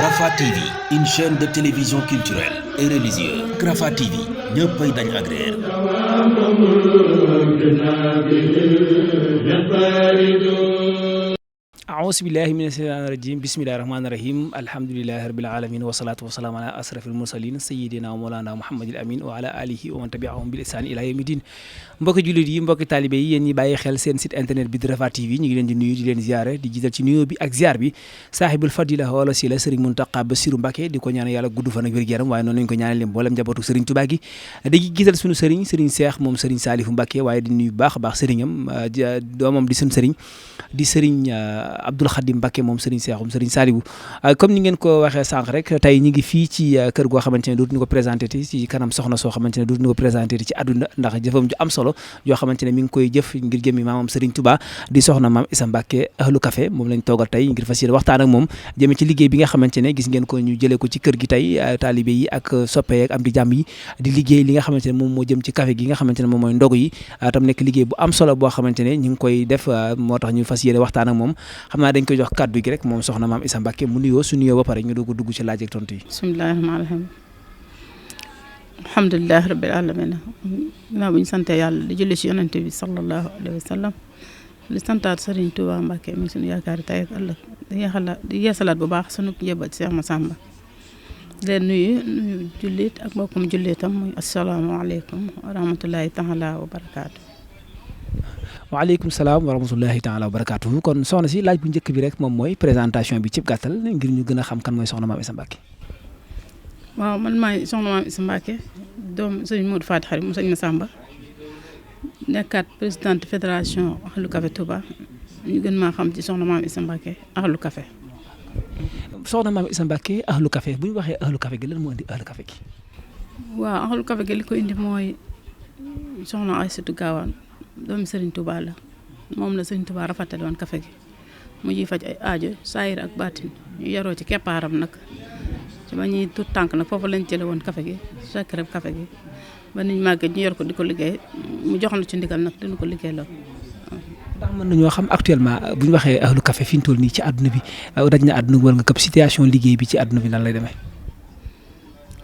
Rafah TV, une chaîne de télévision culturelle et religieuse. Rafah TV ñëppay dañ agréer. أعوذ بالله من الشيطان الرجيم بسم الله الرحمن الرحيم الحمد لله رب العالمين والصلاة والسلام على أشرف المرسلين سيدنا ومولانا محمد الأمين وعلى آله ومن تبعهم بالإحسان إلى يوم الدين mbokki jullit yi mbokki taalibe yi yéen ñi bàyyi xel seen site internet bi di Rafah TV ñu ngi leen di nuyu di leen ziare di jiital ci nuyoo bi ak ziar bi saahibul fadila wala si la Serigne Mountakha Bassirou Mbacké di ko ñaanal yàlla gudd fan ak wér-gu-yaram waaye noonu lañu ko ñaanal leen mboolem njabootu Serigne Touba gi di jiital suñu Serigne Cheikh moom Serigne Salifou Mbacké waaye di nuyu baax a baax Serignam doomam di suñu Serigne di Serigne Abdoul Khadim Mbacké moom Serigne Cheikh moom Serigne Salifou comme ni ngeen ko waxee sànq rek tey ñu ngi fii ci kër goo xamante ne dootuñu ko présenté ci kanam soxna soo xamante ne dootuñu ko présenté ci àdduna ndax jëfam ju am solo yoo xamante ne mi ngi koy jëf ngir jëmmi maamam Serigne Touba di soxna maam Issa Mbacké ahlu café moom lañ toogal tey ngir fas yéene waxtaan ak moom jëme ci liggéey bi nga xamante ne gis ngeen ko ñu jëlee ko ci kër gi tey taalibe yi ak soppe ak am di jàmm yi di liggéey li nga xamante ne moom moo jëm ci café gi nga xamante ne moom mooy ndogu yi tam nekk liggéey bu am solo boo xamante ne ñu ngi koy def moo tax ñu fas yéene waxtaan ak moom xam naa dañ koy jox kàddu gi rek moom soxna maam Issa Mbacké mu nuyoo su nuyoo ba pare ñu doog a dugg ci laaj ak tontu yi. bismillaahi rahmaani rahiim alhamdulilah rabbil alamin ginnaaw bu ñu sante yàlla di julli ci yonente bi sallallahu alayhi wa sallam di santaat Serigne Touba Mbacké mi suñu yaakaar tey ak ëllëg di yeesalaat bu baax sunu njëbal Cheikh Massamba di leen nuyu jullit ak mbokkum jullitam muy asalaamaaleykum wa rahmatullahi taala wa barakaatu. waaleykum salaam wa rahmatullahi taala wa barakaatu kon soxna si laaj bu njëkk bi rek moom mooy présentation bi ci gàttal ngir ñu gën a xam kan mooy soxna maam Issa Mbacké. waaw man maay soxna maam Issa Mbacké doom sëñ Modou Fati Xarit mu sëñ Massamba nekkaat présidente fédération ahlu café Touba ñu gën maa xam ci soxna maam Issa Mbacké ahlu café. soxna maam Issa Mbacké ahlu café bu ñu waxee ahlu café gi lan moo indi ahlu café gi. waaw ahlu café gi li ko indi mooy soxna Aïssatou Gawane doomi Serigne Touba la moom la Serigne Touba rafatale woon café gi mu jiy faj ay aajo saayir ak baatin ñu yaroo ci keppaaram nag ci ba ñuy tuut tànk nag foofu lañ jële woon café gi secret café gi ba niñ màggee ñu yor ko di ko liggéey mu jox na ci ndigal nag dina ko liggéey lool. ndax mën nañoo xam actuellement bu ñu waxee ahlu café fi ñu toll nii ci àdduna bi daj na àdduna wala nga këpp situation liggéey bi ci àdduna bi lan lay demee.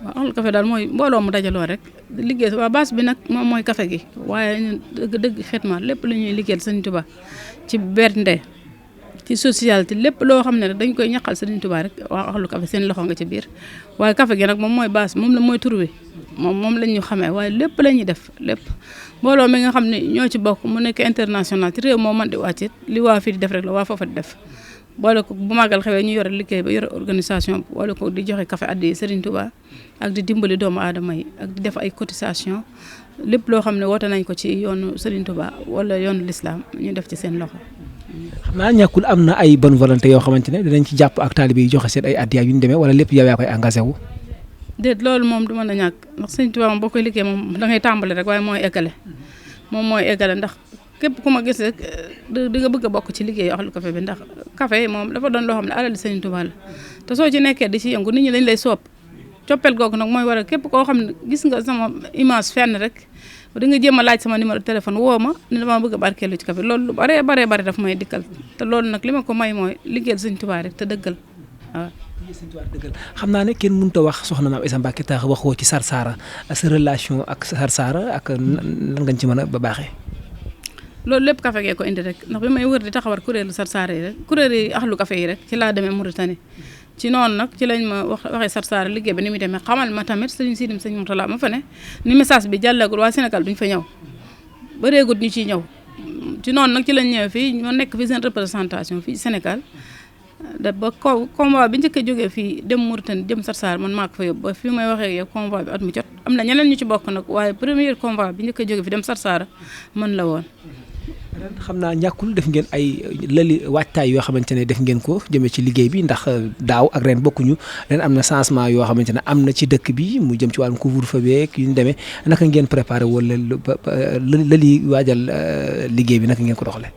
waaw ahlu café daal mooy mbooloo mu dajaloo rek liggéey waa base bi nag moom mooy café gi waaye ñun dëgg xetma lépp lu ñuy liggéeyal Serigne Touba ci bernde ci socialité lépp loo xam ne dañ koy ñaqal Serigne Touba rek waa ahlu café seen loxo nga ci biir waaye café gi nag moom mooy base moom la mooy tur wi moom lañ ñu xamee waaye lépp la ñuy def lépp mbooloo mi nga xam ne ñoo ci bokk mu nekk international ci réew moo mën di wàccit li waa fii di def rek la waa foofa di def boole ko bu màggal xewee ñu yore liggéey ba yore organisation boole ko di joxe café addi Serigne Touba ak di dimbali doomu aadama yi ak di def ay cotisation lépp loo xam ne woote nañ ko ci yoonu Serigne Touba wala yoonu l'islam ñu def ci seen loxo. xam naa ñàkkul am na ay bonne volonté yoo xamante ne dinañ ci jàpp ak taalibe yi joxe seen ay addiya yu ñu demee wala lépp yow yaa koy engagé wu. déet loolu moom du mën a ñàkk ndax Serigne Touba moom boo koy liggéey moom da ngay tàmbali rek waaye mooy eggale moom mooy eggale ndax képp ku ma gis rek di nga bëgg a bokk ci liggéeyu ahlu café bi ndax café moom dafa doon loo xam ne alal Serigne Touba la te soo ci nekkee di ci yëngu nit ñi dañ lay soob coppel googu nag mooy waral képp koo xam ne gis nga sama image fenn rek di nga jéem a laaj sama numéro téléphone woo ma ne dama bëgg a barkeelu ci café loolu lu bare daf may dikkal te loolu nag li ma ko may mooy liggéeyal Serigne Touba rek te dëggal waaw. xam naa ne kenn mënut a wax soxna maam Issa Mbacké tax waxoo ci Sarsara sa relation ak Sarsara ak lan nga ci mën a ba baaxee. loolu lépp café gee ko indi rek ndax bi may wër di taxawal kuréelu Sarsara yi rek kuréel yi ahlu café yi rek ci laa demee Mauritanie ci noonu nag ci lañ ma waxee Sarsara liggéey ba ni muy demee xamal ma tamit Serigne Sidim Serigne Mourtala ma fa ne ni message bi jàllagul waa Sénégal duñ fa ñëw ba réegut ñu ciy ñëw ci noonu nag ci lañ ñëwee fii ñoo nekk fii seen représentation fii Sénégal da ba convoi bi njëkk a jógee fii dem Mauritanie jëm Sarsara man maa ko fa yóbbu ba fi may waxee yow convoi bi at mu jot am na ñeneen ñu ci bokk nag waaye premier convoi bi njëkk a jógee fi dem Sarsara mën la woon. xam naa ñàkkul def ngeen ay lëli waajtaay yoo xamante ne def ngeen ko jëmee ci liggéey bi ndax daaw ak ren bokkuñu ren am na changement yoo xamante ne am na ci dëkk bi mu jëm ci wàllum couvre-feu beeg yu ñu demee naka ngeen préparé wala lëli waajal liggéey bi naka ngeen ko doxalee.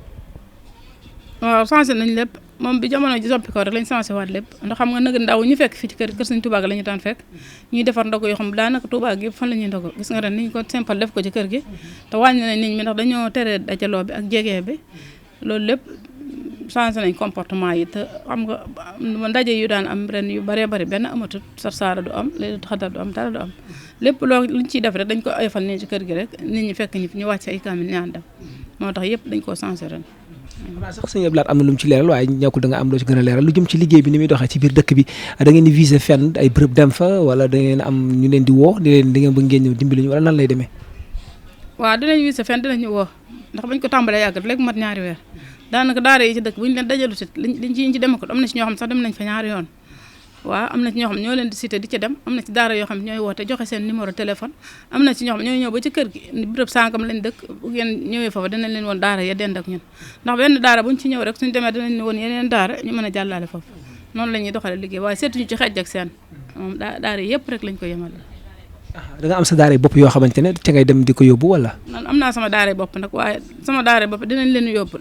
waaw changé nañ lépp moom bi jamono ji soppi ko rek lañ changé waat lépp ndax xam nga nag ndaw ñu fekk fii ci kër Sëñ Touba la ñu daan fekk ñuy defar ndogu yoo xam ne daanaka Touba gi fan la ñuy ndogu gis nga ren niñ ko simple def ko ci kër gi te wàññi nañ nit ñi ndax dañoo tere dajaloo bi ak jege bi loolu lépp changé nañ comportement yi te xam nga ndaje yu daan am ren yu bëree bëri benn amatut sarsaara du am léegi xadar du am dara du am lépp loo luñ ciy def rek dañ ko ayfal nii ci kër gi rek nit ñi fekk ñu wàcc ay kaamil ñaan dem moo tax yëpp dañ koo changé ren. waaw sax sëñ Abdou Lahad am na lu mu ci leeral waaye ñàkkul da nga am loo ci gën a leeral lu jëm ci liggéey bi ni muy doxee ci biir dëkk bi da ngeen di viser fenn ay bërëb dem fa wala da ngeen am ñu leen di woo di ngeen bëgg ngeen ñëw dimbali ñu wala nan lay demee. waaw dinañ viser fenn dinañu woo ndax bañ ko tàmbalee yàgg léegi mat 2 weer daanaka daara yi ci dëkk bu ñu leen dajalu sit liñ ci dem ko am na ci ñoo xam sax dem nañ fa 2 yoon waaw am na ci ñoo xam ñoo leen di cité di ci dem am na ci daara yoo xam ñooy woote joxe seen numéro téléphone am na ci ñoo xam ñooy ñëw ba ci kër gi béréb sàngam lañ dëkk bu ngeen ñëwee foofa dinañ leen woon daara ya dend ak ñun ndax benn daara buñ ci ñëw rek suñ demee dinañ woon yeneen daara ñu mën a jàllale foofu noonu la ñuy doxale liggéey waaye seetuñu ci xejj ak seen moom daara yëpp rek lañ ko yemale. da nga am sa daara bopp yoo xamante ne ca ngay dem di ko yóbbu wala. man am naa sama daara bopp nag waaye sama daara bopp dinañ leen yóbbu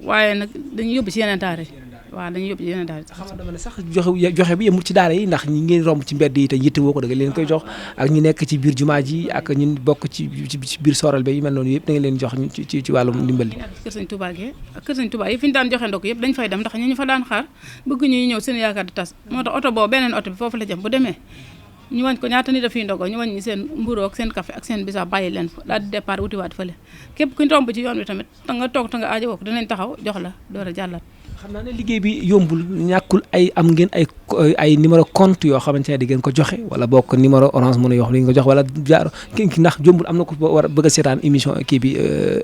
waaye nag dañuy yóbbu ci yeneen daara yi waaw dañuy yóbbu ci yeneen daara yi. xam nga dama ne sax joxe bi yemul ci daara yi ndax ñi ngeen romb ci mbedd yi te yitte woo ko da nga leen koy jox ak ñi nekk ci biir jumaa ji ak ñi bokk ci biir soral bi yu mel noonu yëpp da nga leen jox ci wàllum ndimbal li. kër Sëñ Touba gi ak kër Sëñ Touba yi fi ñu daan joxe ndok yëpp dañ fay dem ndax ñu fa daan xaar bëgg ñuy ñëw seen yaakaar di tas moo tax oto boobu beneen oto bi foofu la jëm bu demee ñu wañ ko ñaata nit a fiy ndogo ñu wañ ñi seen mburu ak seen café ak seen bisaab bàyyi leen fa daal di départ wutiwaat fële képp kuñ tomb ci yoon bi tamit ta nga toog ta nga aajo woo ko dinañ taxaw jox la door a jàllat. xam naa ne liggéey bi yombul ñàkkul am ngeen ay numéro compte yoo xamante ne di ngeen ko joxe wala bokk numéro Orange Money yoo xam ne ngeen ko joxe wala jaar ndax jombul am na ko war a bëgg a seetaan émission kii bi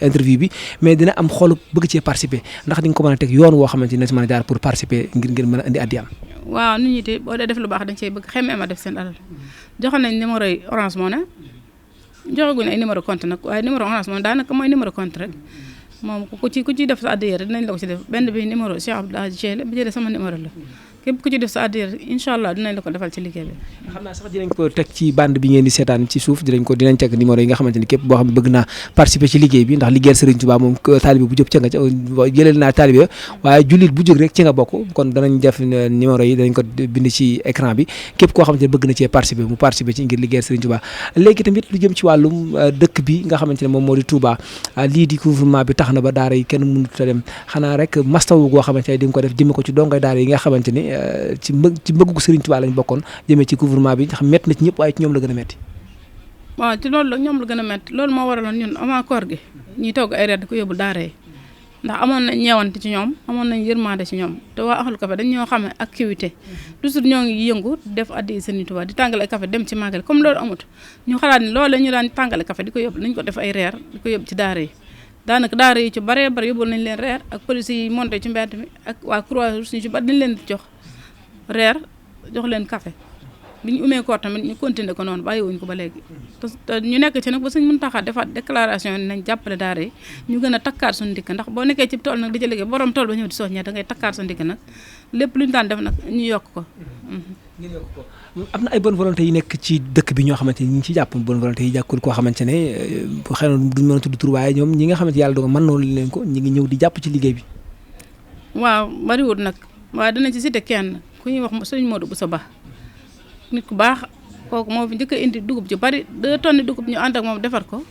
interview bi mais dina am xolu bëgg cee participer ndax di nga ko mën a teg yoon woo xamante ne si mën a jaar pour participer ngir mën a indi addiyam. waaw nit ñi te boo dee def lu baax dañ cey bëgg xemee ma def seen alal joxe nañ numéro yi Orange Money joxaguñ ay numéro compte nag waaye numéro Orange Money daanaka mooy numéro compte rek moom ku ci def sa addiya rek dinañ la ko ci def benn bi numéro Cheikh Abdou Lahad Thielé bi jëlee sama numéro la képp ku ci def sa addiya rek incha allah dinañ la ko defal ci liggéey bi. xam naa sax dinañ ko teg ci bande bi ngeen di seetaan ci suuf dinañ teg numéro yi nga xamante ni képp boo xam ne bëgg naa participer ci liggéey bi ndax liggéeyal Serigne Touba moom taalibe bu jóg ca nga ca jëleel naa taalibe waaye jullit bu jóg rek ci nga bokk kon danañ def numéro yi danañ ko bind ci écran bi képp koo xamante ne bëgg na cee participer mu participer ci ngir liggéeyal Serigne Touba léegi tamit lu jëm ci wàllum dëkk bi nga xamante ne moom moo di Touba lii di gouvernement bi tax na ba daara yi kenn mënut a dem xanaa rek mastawu goo xamante ne di nga ko def jëme ko ci dongay daara yi nga xamante ni ci mbëggu Serigne Touba lañ bokkoon jëmee ci gouvernement bi ndax métti na ci ñëpp waaye ci ñoom la gën a métti. waaw ci loolu la ñoom la gën a métti loolu moo waraloon ñun avant koor gi ñuy togg ay reer di ko yóbbu daara yi ndax amoon nañ ñeewante ci ñoom amoon nañ yërmande ci ñoom te waa Ahlu Café dañ ñoo xamee activité toujours ñoo ngi yëngu def addi Serigne Touba di tàngale café dem ci màggal comme loolu amut ñu xalaat ni loolu la ñu daan tàngale café di ko yóbbu nañ ko def ay reer di ko yóbbu ci daara yi daanaka daara yi ci baree bari yóbbul nañ leen reer ak police yi monté ci mbedd mi ak waa Croix-Rouge ñu ci bari dañ leen di jox reer jox leen café bi ñu umee koor tamit ñu continuer ko noonu bàyyiwuñ ko ba léegi te ñu nekk ci nag ba Sëñ Muntaxa defaat déclaration nañ jàppale daara yi ñu gën a takkaat suñu dikk ndax boo nekkee ci tool nag di ci liggéey borom tool ba ñëw di soññee da ngay takkaat sa ndikk nag lépp lu ñu daan def nag ñu yokk ko. am na ay bonne volonté yi nekk ci dëkk bi ñoo xamante ni ñu ngi ci jàpp bonne volonté yi jàkkul koo xamante ne xëy na duñ mën a tudd tur waaye ñoom ñi nga xamante yàlla dogal mën noonu leen ko ñi ngi ñëw di jàpp ci liggéey bi. waaw bariwul nag waaye dana ci cité kenn ku ñuy wax Sëñ Modou Boussa Ba nit ku baax kooku moo fi njëkk a indi dugub ji bari 2 tonnes dugub ñu ànd ak moom defar ko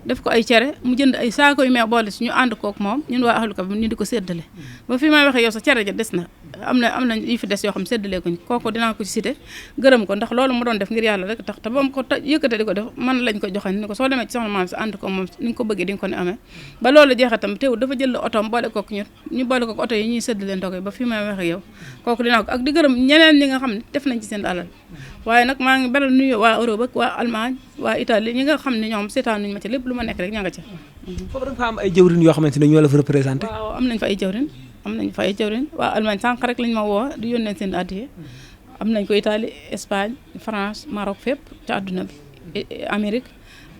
def ko ay cere mu jënd ay saako yu meew boole si ñu ànd kook moom ñun waa Ahlu Café ñu di ko séddale ba fi may waxee yow sa cere ja des na am na yu fi des yoo xam séddale ko kooku dinaa ko ci cité gërëm ko ndax loolu mu doon def ngir yàlla rek tax te ba mu ko yëkkate di ko def man lañ ko joxañ ni ko soo demee ci soxna maam si ànd ko moom ni nga ko bëggee di nga ko ne amee ba loolu jeexee tam teewul dafa jël otoom boole kook ñu boole kook oto yi ñuy séddale ndox yi ba fi may waxee yow kooku dinaa ko ak di gërëm ñeneen ñi nga xam ne def nañ ci seen alal waaye nag maa ngi beral nuyu waa Europe ak waa Allemagne waa Italie ñi nga xam ne ñoom seetaan nañu ma ci lépp lu ma nekk rek ña nga ca. foofu da nga fa am ay jëwrin yoo xamante ne ñoo la fa représenté. waaw am nañ fa ay jëwrin waa Allemagne sànq rek lañ ma woo di yónnee seen addiya am nañ ko Italie Espagne France Maroc fépp ci àdduna bi Amérique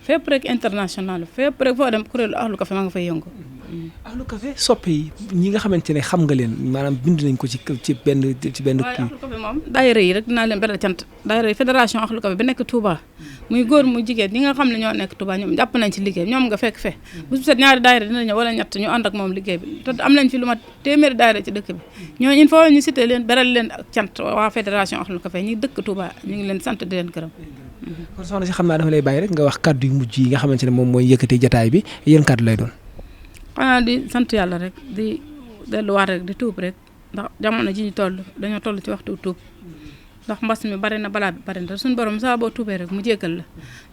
fépp rek international fépp rek foo dem kuréelu Ahlu Café maa nga fay yëngu. Ahlu Café soppe yi ñi nga xamante ne xam nga leen maanaam bind nañ ko ci benn waaye Ahlu Café moom daayira yi rek dinaa leen beral cant daayira yi fédération Ahlu Café bi nekk Touba muy góor muy jigéen ñi nga xam ne ñoo nekk Touba ñoom jàpp nañ ci liggéey ñoom nga fekk fe bu set ñaari daayira dina ñëw wala ñett ñu ànd ak moom liggéey bi te am nañ fi lu mat téeméeri daayira ci dëkk bi ñooñu il faut ñu cité leen beral leen ak cant waa fédération Ahlu Café ñi dëkk Touba ñu ngi leen sant di leen gërëm. kon soxna si xam naa dafa lay bàyyi rek nga wax kàddu yu mujj yi nga xamante ne moom mooy yëkkati jataay bi yéen kàddu lay doon. xanaa di sant yàlla rek di delluwaat rek di tuub rek ndax jamono ji ñu toll dañoo toll ci waxtu tuub ndax mbas mi bari na balaa bi bari na suñu borom saa boo tuubee rek mu jéggal la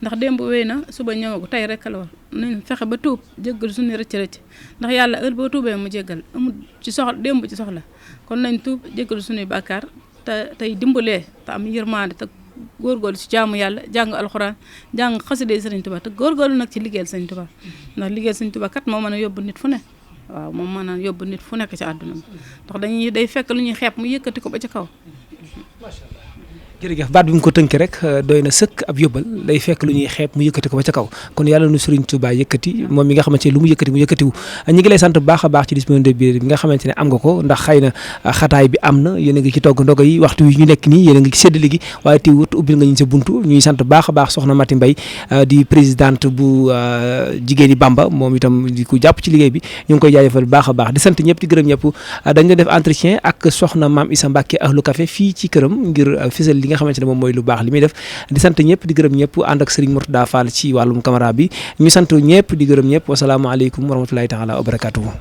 ndax démb wéy na suba ñëwagu tey rek la war nañ fexe ba tuub jéggal suñu rëcc ndax yàlla heure boo tuubee mu jéggal amul ci soxla démb ci soxla kon nañ tuub jéggal suñuy bàkkaar te tey dimbalee te am yërmande te góorgóorlu ci jaamu yàlla jàng alxuraan jàng xasida Sëriñ Tuubaa te góorgóorlu nag ci liggéeyal Sëriñ Tuubaa ndax liggéeyal Sëriñ Tuubaa kat moo mën a yóbbu nit fu ne waaw moom mën a yóbbu nit fu nekk ci àdduna bi ndax day fekk lu ñuy xeeb mu yëkkati ko ba ci kaw. jërëjëf baat bi mu ko tënkee rek doy na sëkk ab yóbbal day fekk lu ñuy xeeb mu yëkkati ko ba ca kaw kon yàlla nu Serigne Touba yëkkati moom mi nga xamante ne lu mu yëkkati mu yëkkatiwu ñi ngi lay sant bu baax a baax ci disponibilité bi nga xamante ne am nga ko ndax xëy na xataay bi am na yéen a ngi ci togg ndogo yi waxtu yi ñu nekk nii yéen a ngi ci séddale gi waaye teewut ubbil nga ñu sa buntu ñuy sant baax a baax soxna Mati Mbaye di présidente bu jigéeni Bamba moom itam di ko jàpp ci liggéey bi ñu ngi koy jaajëfal baax a baax di sant ñëpp di gërëm ñëpp dañ doon def entretien ak soxna Mame Issa Mbacké Ahlu Café fii ci këram ngir fësal li nga xamante ne moom mooy lu baax li muy def di sant ñëpp di gërëm ñëpp ànd ak Serigne Mourtada Fall ci wàllum caméra bi ñu sant ñëpp di gërëm ñëpp wasalaamaaleykum wa rahmatulahi taala wa barakatuhu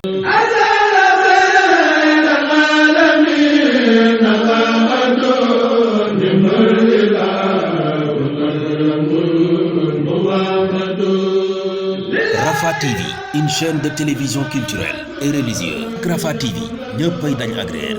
Rafah TV, une chaîne de télévision culturelle et religieuse. Rafah TV, ñëppay dañ agréer